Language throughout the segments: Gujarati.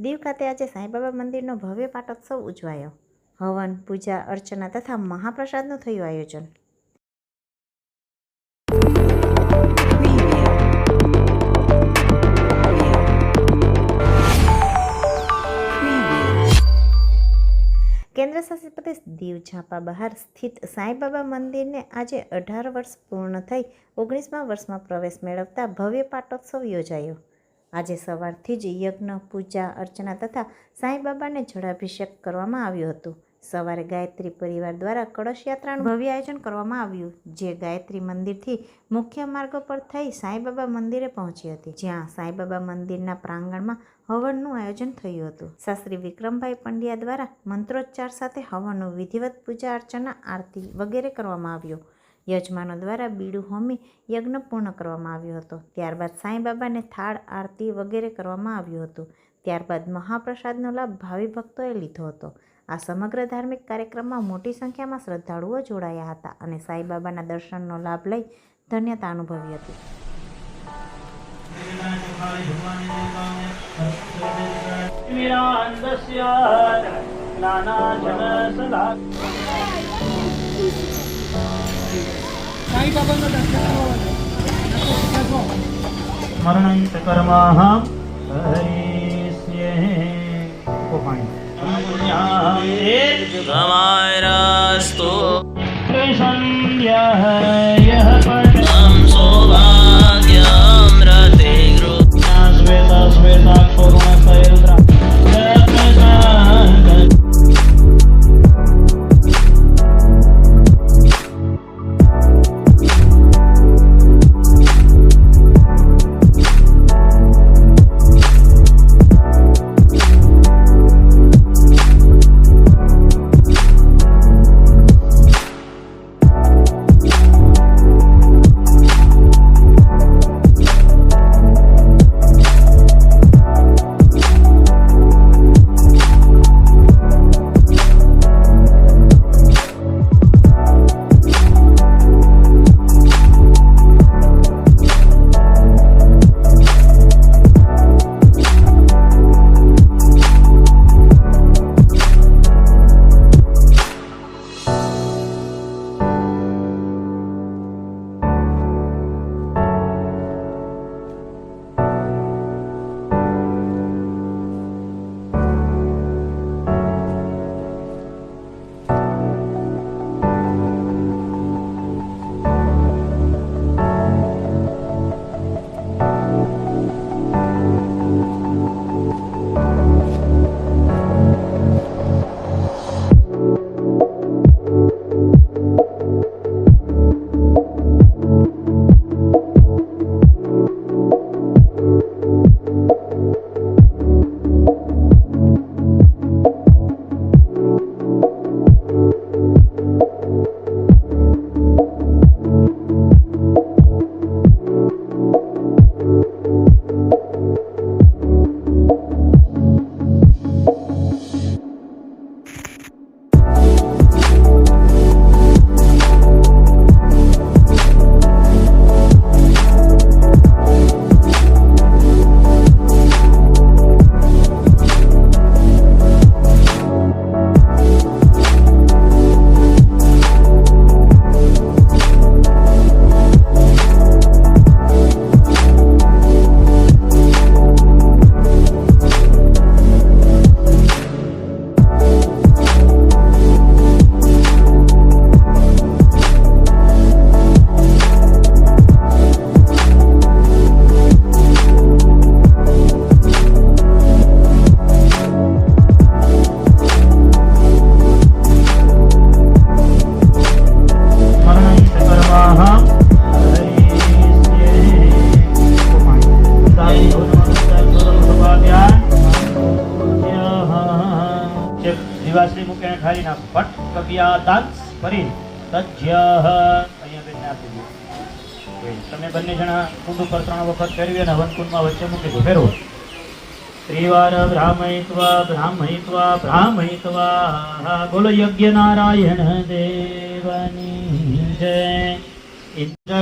દીવ ખાતે આજે સાંઈબાબા મંદિરનો ભવ્ય પાટોત્સવ ઉજવાયો. હવન, પૂજા અર્ચના તથા મહાપ્રસાદનું થયું આયોજન. કેન્દ્રશાસિત પ્રદેશ દીવ ઝાંપા બહાર સ્થિત સાંઈબાબા મંદિરને આજે 18 વર્ષ પૂર્ણ થઈ 19મા વર્ષમાં પ્રવેશ મેળવતા ભવ્ય પાટોત્સવ યોજાયો. આજે સવારથી જ યજ્ઞ, પૂજા અર્ચના તથા સાંઈબાબાને જળાભિષેક કરવામાં આવ્યું હતું. સવારે ગાયત્રી પરિવાર દ્વારા કળશ યાત્રાનું ભવ્ય આયોજન કરવામાં આવ્યું, જે ગાયત્રી મંદિરથી મુખ્ય માર્ગ પર થઈ સાંઈબાબા મંદિરે પહોંચી હતી, જ્યાં સાંઈબાબા મંદિરના પ્રાંગણમાં હવનનું આયોજન થયું હતું. શાસ્ત્રી વિક્રમભાઈ પંડ્યા દ્વારા મંત્રોચ્ચાર સાથે હવનનું વિધિવત પૂજા અર્ચના, આરતી વગેરે કરવામાં આવ્યું. યજમાનો દ્વારા બીડું હોમી યજ્ઞ પૂર્ણ કરવામાં આવ્યો હતો. ત્યારબાદ સાંઈબાબાને થાળ, આરતી વગેરે કરવામાં આવ્યું હતું. ત્યારબાદ મહાપ્રસાદનો લાભ ભાવિ ભક્તોએ લીધો હતો. આ સમગ્ર ધાર્મિક કાર્યક્રમમાં મોટી સંખ્યામાં શ્રદ્ધાળુઓ જોડાયા હતા અને સાંઈબાબાના દર્શનનો લાભ લઈ ધન્યતા અનુભવી હતી. स्मरणं कर्मः हरिष्ये गमायरास्तु प्रसन्यः यः तं सौभाग्यं रते श्वेता श्वेताक्षोरुणशैरुद्रा દિવાશ્રી મૂકીને ખાલી નાખો. ભટ્ટ કપિયા દાંસ ફરી તજ્ય અહીંયા બેન આપી દો. તમે બંને જણા કુંડ ઉપર 3 વખત ફેરવી અને હવનકુંડમાં વચ્ચે મૂકી દો. ફેરવો. ત્રિવાર બ્રાહ્મયિત્વા બોલો યજ્ઞ નારાયણ દેવાની જય.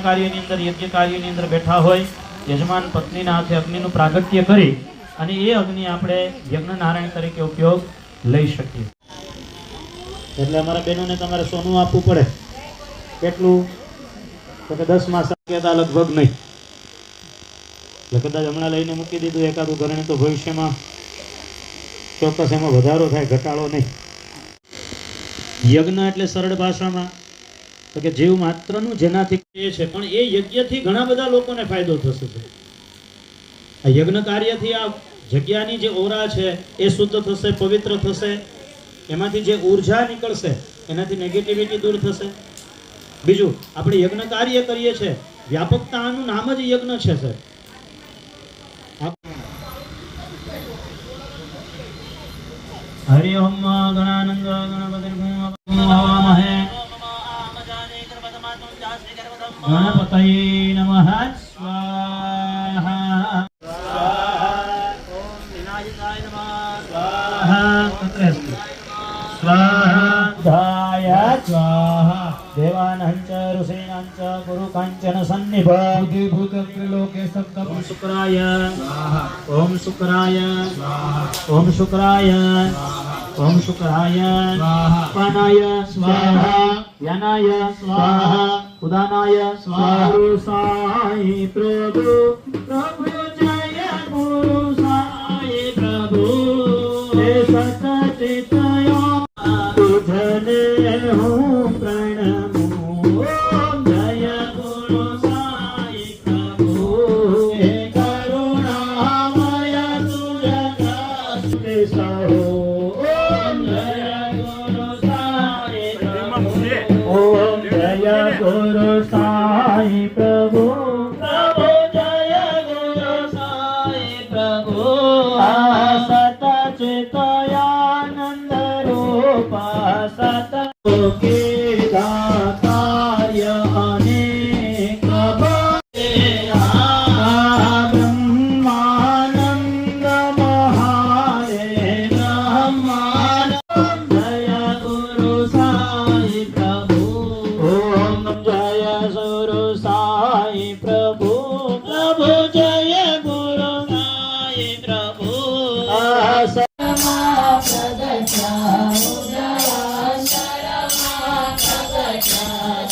કાર્યની અંદર યજ્ઞ કાર્યની અંદર બેઠા હોય યજમાન પત્નીના હાથે અગ્નિનું પ્રાગટ્ય કરી અને એ અગ્નિ આપણે યજ્ઞ નારાયણ તરીકે ઉપયોગ લઈ શકીએ. એટલે અમારા બહેનોને તમારે સોનું આપવું પડે. કેટલું? તો કે 10 માસ કહેતા લગભગ નહીં. એટલે કદાચ હમણાં લઈને મૂકી દીધું એકાદું ઘરને તો ભવિષ્યમાં ચોક્કસ એમાં વધારો થાય, ઘટાડો નહીં. યજ્ઞ એટલે સરળ ભાષામાં તો કે જીવ માત્રનું જેનાથી એ છે, પણ એ યજ્ઞથી ઘણા બધા લોકોને ફાયદો થશે. આ યજ્ઞ કાર્યથી આ જગ્યાની જે ઓરા છે એ શુદ્ધ થશે, પવિત્ર થશે. એમાંથી જે ઉર્જા નીકળશે એનાથી નેગેટિવિટી દૂર થશે. બીજું, આપણે યજ્ઞ કાર્ય કરીએ છીએ, વ્યાપકતાનું નામ જ યજ્ઞ છે સર. હરિ ઓમ ગણાનંદ ગણપતિ હવામહે ગણપતये નમઃ સ્વાહા વિનાયકાય નમઃ સ્વાહા સ્વાહાય સ્વાહા દેવાનંચ ઋષીણાંચ ગુરુ કાંચન સન્નિભ ભૂત ત્રિલોકે સપ્તમ શુક્રાય ઓમ શુક્રાય ઓમ શુક્રાય ઓમ શુક્રાય પાનાય સ્વાહા યાનાય સ્વાહા ઉદાનાય સ્વાહા પુરુષાય પ્રભુ પ્રભુ જય પુરુષાય પ્રભુ હે સતચિતયો તુજને હું પ્રણમું જય પુરુષાય પ્રભુ હે કરુણામય તુજને સહો ગુરુ સાઈ પ્રભુ પ્રભુ જય ગુરુ સાઈ પ્રભુ સત ચિતયાનંદ રૂપ સત કે દાતાર્ય અનેક બ્રહ્માનંદ મહારે બ્રહ્માનંદ જય ગુરુ સાઈ પ્રભુ જય ગુરુ સાઈ પ્રભુ પ્રભુ જય ગુરુ સાઈ પ્રભુ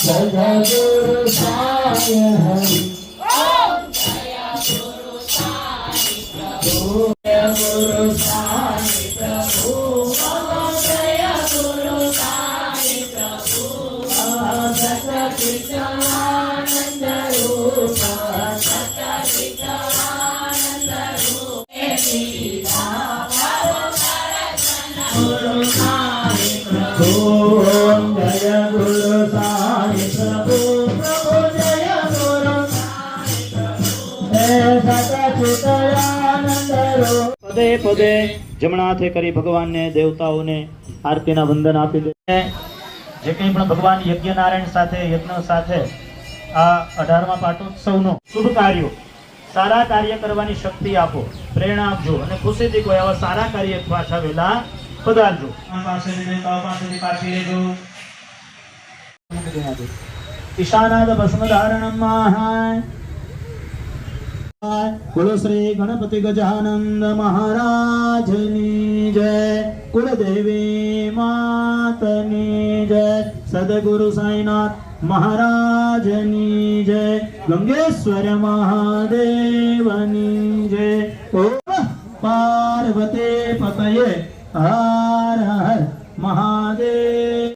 જય ગુરુ સાઈ હરિ જય ગુરુ સાઈ પ્રભુ જય ગુરુ સાઈ પ્રભુ જય ગુરુ સાઈ પ્રભુ સચિદાનંદ રૂપ સચિદાનંદ રૂપ ગુરુ સાઈ પ્રભુ જય ગુરુ સાઈ પ્રભુ પ્રભુ જય ગુરુ સાઈ પ્રભુ સચિદાનંદ રૂપ. પદે પદે જમણા હાથે કરી ભગવાનને દેવતાઓને આરતીના વંદન આપી દે. જે કંઈ પણ ભગવાન યજ્ઞ નારાયણ સાથે યજ્ઞ સાથે આ 18મા પાટોત્સવનો શુભ કાર્યો સારા કાર્ય કરવાની શક્તિ આપો, પ્રેરણા આપજો અને ખુશીથી કોઈ આવા સારા કાર્ય પાછા વેલા પધારજો. પાસેથી પાછી લેજો. ઈશાનાદ ભસ્મ ધારણમ મહાય. બોલો શ્રી ગણપતિ ગજાનંદ મહારાજની જય. કુળદેવી માતની જય. સદગુરુ સાઈનાથ મહારાજની જય. ગંગેશ્વર મહાદેવની જય. ઓમ પાર્વતી પતયે હર હર મહાદેવ.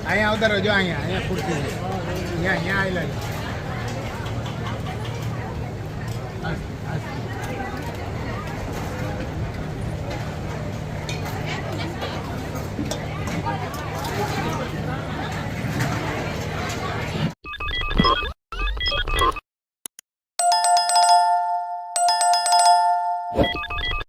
અહીંયા આવતા રહેજો, અહીંયા ખુરશી છે, અહીંયા આવેલા